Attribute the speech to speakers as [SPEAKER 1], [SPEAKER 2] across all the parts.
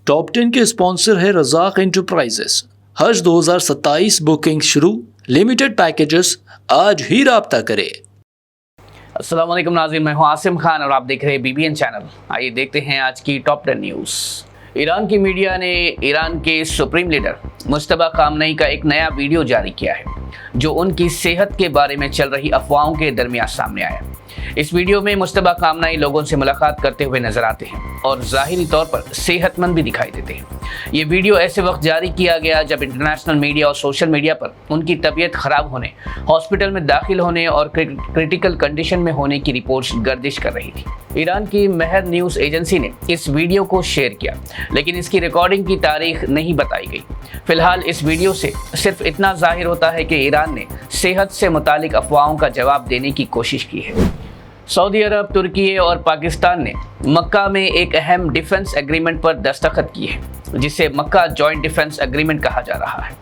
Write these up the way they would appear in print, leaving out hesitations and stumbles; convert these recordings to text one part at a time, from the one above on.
[SPEAKER 1] Top 10 کے sponsor ہے رزاق enterprises. حج 2027 booking شروع، لمیٹڈ پیکیجز، آج ہی رابطہ کرے۔
[SPEAKER 2] السلام علیکم ناظرین، میں ہوں عاصم خان اور آپ دیکھ رہے ہیں BBN چینل۔ آئیے دیکھتے ہیں آج کی ٹاپ 10 نیوز۔ ایران کی میڈیا نے ایران کے سپریم لیڈر مجتبیٰ خامنئی کا ایک نیا ویڈیو جاری کیا ہے جو ان کی صحت کے بارے میں چل رہی افواہوں کے درمیان سامنے آیا۔ اس ویڈیو میں مجتبیٰ خامنئی لوگوں سے ملاقات کرتے ہوئے نظر آتے ہیں اور ظاہری طور پر صحت مند بھی دکھائی دیتے ہیں۔ یہ ویڈیو ایسے وقت جاری کیا گیا جب انٹرنیشنل میڈیا اور سوشل میڈیا پر ان کی طبیعت خراب ہونے، ہاسپٹل میں داخل ہونے اور کرٹیکل کنڈیشن میں ہونے کی رپورٹس گردش کر رہی تھی۔ ایران کی مہر نیوز ایجنسی نے اس ویڈیو کو شیئر کیا، لیکن اس کی ریکارڈنگ کی تاریخ نہیں بتائی گئی۔ فی الحال اس ویڈیو سے صرف اتنا ظاہر ہوتا ہے کہ ایران نے صحت سے متعلق افواہوں کا جواب دینے کی کوشش کی ہے۔ سعودی عرب، ترکی اور پاکستان نے مکہ میں ایک اہم ڈیفنس ایگریمنٹ پر دستخط کیے ہیں جسے مکہ جوائنٹ ڈیفنس ایگریمنٹ کہا جا رہا ہے۔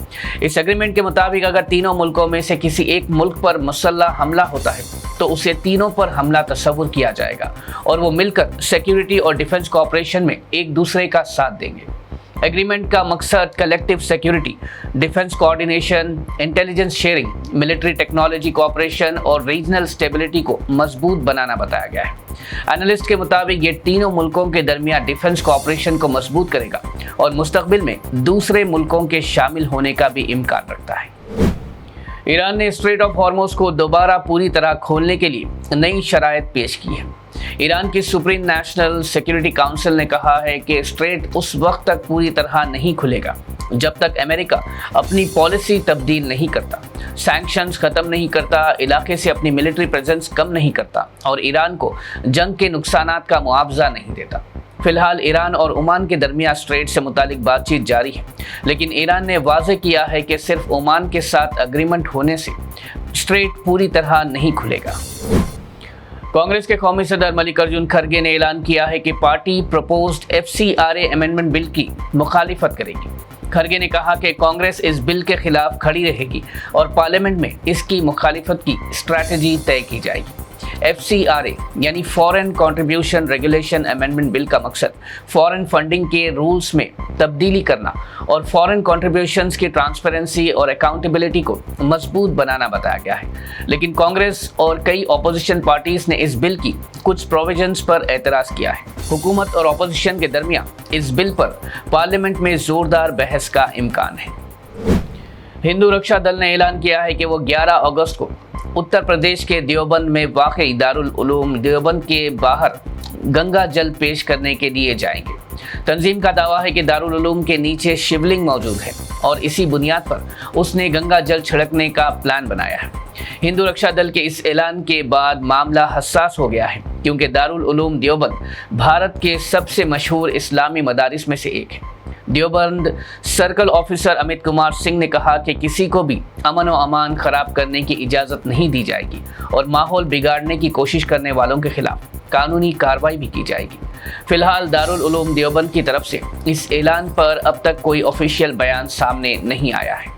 [SPEAKER 2] اس ایگریمنٹ کے مطابق اگر تینوں ملکوں میں سے کسی ایک ملک پر مسلح حملہ ہوتا ہے تو اسے تینوں پر حملہ تصور کیا جائے گا اور وہ مل کر سیکیورٹی اور ڈیفنس کوآپریشن میں ایک دوسرے کا ساتھ دیں گے۔ ایگریمنٹ کا مقصد collective security, defence coordination, intelligence sharing, military technology cooperation اور ریجنل اسٹیبلٹی کو مضبوط بنانا بتایا گیا ہے۔ اینالسٹ کے مطابق یہ تینوں ملکوں کے درمیان ڈیفنس کوآپریشن کو مضبوط کرے گا اور مستقبل میں دوسرے ملکوں کے شامل ہونے کا بھی امکان رکھتا ہے۔ ایران نے اسٹریٹ آف ہارموز کو دوبارہ پوری طرح کھولنے کے لیے نئی شرائط پیش کی ہے۔ ایران کی سپریم نیشنل سیکیورٹی کونسل نے کہا ہے کہ اسٹریٹ اس وقت تک پوری طرح نہیں کھلے گا جب تک امریکہ اپنی پالیسی تبدیل نہیں کرتا، سینکشنز ختم نہیں کرتا، علاقے سے اپنی ملٹری پریزنس کم نہیں کرتا اور ایران کو جنگ کے نقصانات کا معاوضہ نہیں دیتا۔ فی الحال ایران اور عمان کے درمیان اسٹریٹ سے متعلق بات چیت جاری ہے، لیکن ایران نے واضح کیا ہے کہ صرف عمان کے ساتھ اگریمنٹ ہونے سے اسٹریٹ پوری طرح نہیں کھلے گا۔ کانگریس کے قومی صدر ملکارجن کھڑگے نے اعلان کیا ہے کہ پارٹی پروپوزڈ FCRA امینڈمنٹ بل کی مخالفت کرے گی۔ کھڑگے نے کہا کہ کانگریس اس بل کے خلاف کھڑی رہے گی اور پارلیمنٹ میں اس کی مخالفت کی اسٹریٹجی طے کی جائے گی۔ FCRA یعنی فورن کنٹریبیوشن ریگولیشن امینڈمنٹ بل کا مقصد فورن فنڈنگ کے رولز میں تبدیلی کرنا اور فورن کنٹریبیوشنز کی ٹرانسپیرنسی اور اکاؤنٹیبلٹی کو مضبوط بنانا بتایا گیا ہے، لیکن کانگریس اور کئی اپوزیشن پارٹیز نے اس بل کی کچھ پروویژنز پر اعتراض کیا ہے۔ حکومت اور اپوزیشن کے درمیان اس بل پر پارلیمنٹ میں زوردار بحث کا امکان ہے۔ ہندو رکشا دل نے اعلان کیا ہے کہ وہ 11 اگست کو اتر پردیش کے دیوبند میں واقع دارالعلوم دیوبند کے باہر گنگا جل پیش کرنے کے لیے جائیں گے۔ تنظیم کا دعویٰ ہے کہ دارالعلوم کے نیچے شیولنگ موجود ہے اور اسی بنیاد پر اس نے گنگا جل چھڑکنے کا پلان بنایا ہے۔ ہندو رکشا دل کے اس اعلان کے بعد معاملہ حساس ہو گیا ہے کیونکہ دارالعلوم دیوبند بھارت کے سب سے مشہور اسلامی مدارس میں سے ایک ہے۔ دیوبند سرکل آفیسر امیت کمار سنگھ نے کہا کہ کسی کو بھی امن و امان خراب کرنے کی اجازت نہیں دی جائے گی اور ماحول بگاڑنے کی کوشش کرنے والوں کے خلاف قانونی کارروائی بھی کی جائے گی۔ فی الحال دارالعلوم دیوبند کی طرف سے اس اعلان پر اب تک کوئی آفیشیل بیان سامنے نہیں آیا ہے۔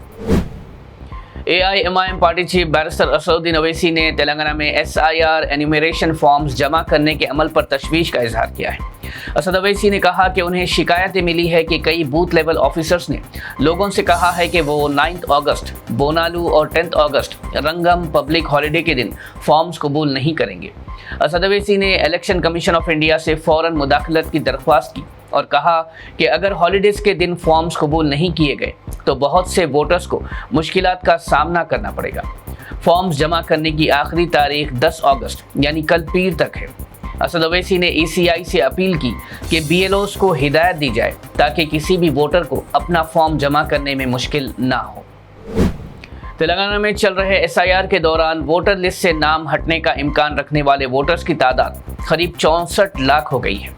[SPEAKER 2] AIMIM party chief barrister Asaduddin Owaisi نے تلنگانہ میں SIR انیومریشن فارمز جمع کرنے کے عمل پر تشویش کا اظہار کیا ہے۔ اسد اویسی نے کہا کہ انہیں شکایتیں ملی ہے کہ کئی بوتھ لیول آفیسرز نے لوگوں سے کہا ہے کہ وہ 9 اگست بونالو اور 10 اگست رنگم پبلک ہالیڈے کے دن فارمز قبول نہیں کریں گے۔ اسد اویسی نے الیکشن کمیشن آف انڈیا سے فوراً مداخلت کی درخواست کی اور کہا کہ اگر ہالیڈیز کے دن فارمز قبول نہیں کیے گئے تو بہت سے ووٹرز کو مشکلات کا سامنا کرنا پڑے گا۔ فارمز جمع کرنے کی آخری تاریخ 10 اگست یعنی کل پیر تک ہے۔ اسد اویسی نے ECI سے اپیل کی کہ BLOز کو ہدایت دی جائے تاکہ کسی بھی ووٹر کو اپنا فارم جمع کرنے میں مشکل نہ ہو۔ تلنگانہ میں چل رہے SIR کے دوران ووٹر لسٹ سے نام ہٹنے کا امکان رکھنے والے ووٹرز کی تعداد قریب 64 لاکھ ہو گئی ہے۔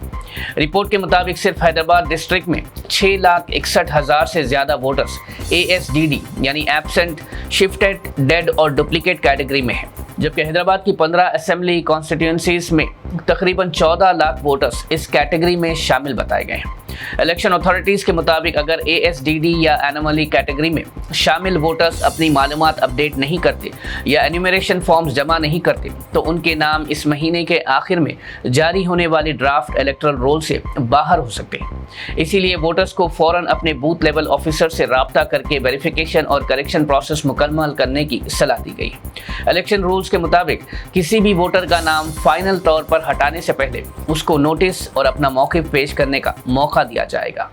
[SPEAKER 2] رپورٹ کے مطابق صرف حیدرآباد ڈسٹرکٹ میں 6,61,000 سے زیادہ ووٹرز ASDD یعنی ایبسنٹ، شفٹڈ، ڈیڈ اور ڈپلیکیٹ کیٹیگری میں ہیں، جبکہ حیدرآباد کی 15 اسمبلی کانسٹیٹوئنسیز میں تقریباً 14 لاکھ ووٹرز اس کیٹیگری میں شامل بتائے گئے ہیں۔ الیکشن اتھارٹیز کے مطابق اگر ASDD یا انوملی کیٹیگری میں شامل ووٹرز اپنی معلومات اپڈیٹ نہیں کرتے یا انیومریشن فارمز جمع نہیں کرتے تو ان کے نام اس مہینے کے آخر میں جاری ہونے والی ڈرافٹ الیکٹرل رول سے باہر ہو سکتے ہیں۔ اسی لیے ووٹرز کو فوراً اپنے بوتھ لیول آفیسر سے رابطہ کر کے ویریفیکیشن اور کریکشن پروسیس مکمل کرنے کی صلاح دی گئی ہے۔ الیکشن رولز کے مطابق کسی بھی ووٹر کا نام فائنل طور پر ہٹانے سے پہلے اس کو نوٹس اور اپنا موقف پیش کرنے کا موقع دیا جائے گا۔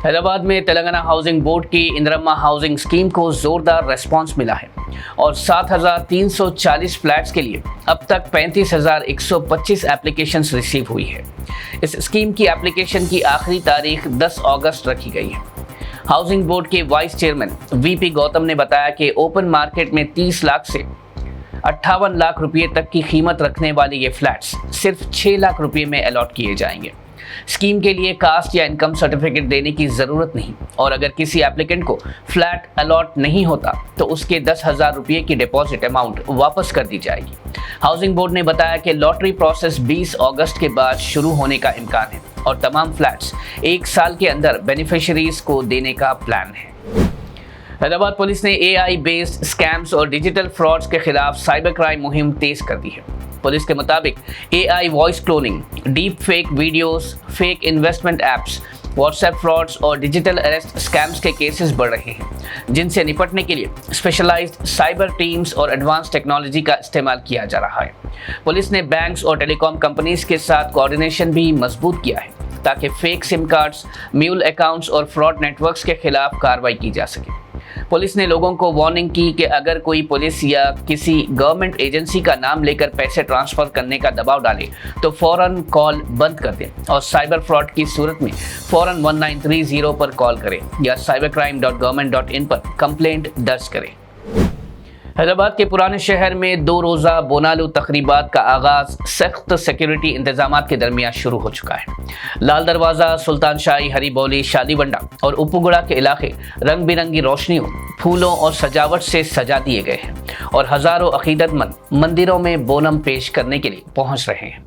[SPEAKER 2] حیدرآباد میں تلنگانہ ہاؤسنگ بورڈ کی اندرما ہاؤسنگ اسکیم کو زوردار ریسپانس ملا ہے اور 7,340 فلیٹس کے لیے اب تک 35,125 اپلیکیشنز ریسیو ہوئی ہے۔ اس اسکیم کی اپلیکیشن کی آخری تاریخ 10 اگست رکھی گئی ہے۔ ہاؤسنگ بورڈ کے وائس چیئرمین VP گوتم نے بتایا کہ اوپن مارکیٹ میں 30 لاکھ سے 58 لاکھ روپے تک کی قیمت رکھنے والی یہ فلیٹس صرف 6 لاکھ روپے میں الاٹ کیے جائیں گے۔ اسکیم کے لیے کاسٹ یا انکم سرٹیفکیٹ دینے کی ضرورت نہیں اور اگر کسی ایپلیکنٹ کو فلیٹ الاٹ نہیں ہوتا تو اس کے 10,000 روپے کی ڈپازٹ اماؤنٹ واپس کر دی جائے گی۔ ہاؤسنگ بورڈ نے بتایا کہ لاٹری پروسیس 20 اگست کے بعد شروع ہونے کا امکان ہے اور تمام فلیٹس 1 سال کے اندر بینیفیشریز کو دینے کا پلان ہے۔ حیدرآباد پولیس نے AI بیسڈ اسکیمز اور ڈیجیٹل فراڈز کے خلاف سائبر کرائم مہم تیز کر دی ہے۔ پولیس کے مطابق AI voice cloning, deep fake videos, fake investment apps, WhatsApp frauds اور ڈیجیٹل اریسٹ اسکیمز کے کیسز بڑھ رہے ہیں جن سے نپٹنے کے لیے اسپیشلائزڈ سائبر ٹیمز اور ایڈوانس ٹیکنالوجی کا استعمال کیا جا رہا ہے۔ پولیس نے بینکس اور ٹیلی کام کمپنیز کے ساتھ کوآرڈینیشن بھی مضبوط کیا ہے تاکہ فیک سم کارڈز، میول اکاؤنٹس اور فراڈ نیٹ ورکس کے خلاف کارروائی کی جا سکے۔ پولیس نے لوگوں کو وارننگ کی کہ اگر کوئی پولیس یا کسی گورنمنٹ ایجنسی کا نام لے کر پیسے ٹرانسفر کرنے کا دباؤ ڈالے تو فوراً کال بند کر دیں اور سائبر فراڈ کی صورت میں فوراً 1930 پر کال کریں یا cybercrime.government.in پر کمپلینٹ درج کریں۔ حیدرآباد کے پرانے شہر میں 2 روزہ بونالو تقریبات کا آغاز سخت سیکیورٹی انتظامات کے درمیان شروع ہو چکا ہے۔ لال دروازہ، سلطان شاہی، ہری بولی، شادی بنڈا اور اپوگڑا کے علاقے رنگ برنگی روشنیوں، پھولوں اور سجاوٹ سے سجا دیے گئے ہیں اور ہزاروں عقیدت مند مندروں میں بونم پیش کرنے کے لیے پہنچ رہے ہیں۔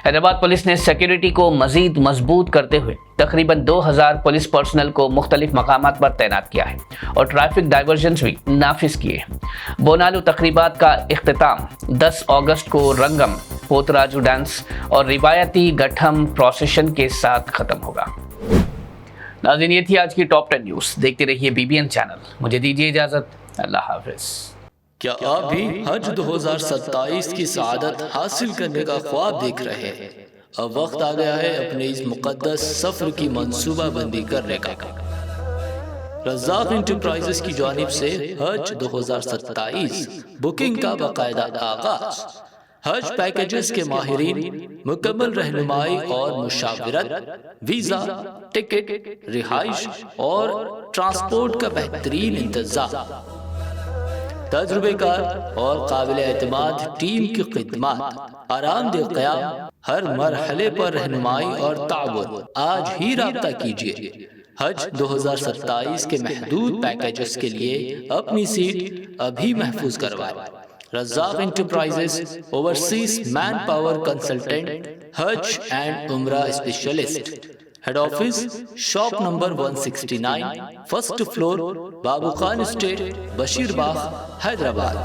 [SPEAKER 2] حیدرآباد پولیس نے سیکیورٹی کو مزید مضبوط کرتے ہوئے تقریباً 2,000 پولیس پرسنل کو مختلف مقامات پر تعینات کیا ہے اور ٹریفک ڈائیورژنز بھی نافذ کیے ہیں۔ بونالو تقریبات کا اختتام 10 اگست کو رنگم، پوتراجو ڈانس اور روایتی گٹھم پروسیشن کے ساتھ ختم ہوگا۔ ناظرین، یہ تھی آج کی ٹاپ 10 نیوز۔ دیکھتے رہیے BBN چینل۔ مجھے دیجیے اجازت۔ اللہ حافظ۔
[SPEAKER 1] کیا آپ بھی حج 2027 کی سعادت حاصل کرنے کا خواب دیکھ رہے ہیں؟ اب وقت آ گیا ہے اپنے اس مقدس سفر کی منصوبہ بندی کرنے کا۔ رزاق انٹرپرائزز کی جانب سے حج 2027 بکنگ کا باقاعدہ آغاز۔ حج پیکیجز کے ماہرین مکمل رہنمائی اور مشاورت، ویزا، ٹکٹ، رہائش اور ٹرانسپورٹ کا بہترین انتظام، تجربے کار اور قابل اعتماد ٹیم کی خدمات، آرام دہ قیام، ہر مرحلے پر رہنمائی اور تعاون۔ آج ہی رابطہ کیجیے۔ حج 2027 کے محدود پیکیجز کے لیے اپنی سیٹ ابھی محفوظ کروائیں۔ Razzaq enterprises, overseas manpower consultant, حج اینڈ عمرہ specialist. Head office shop number 169، first floor, Babu Khan estate, Bashir Bagh, Hyderabad.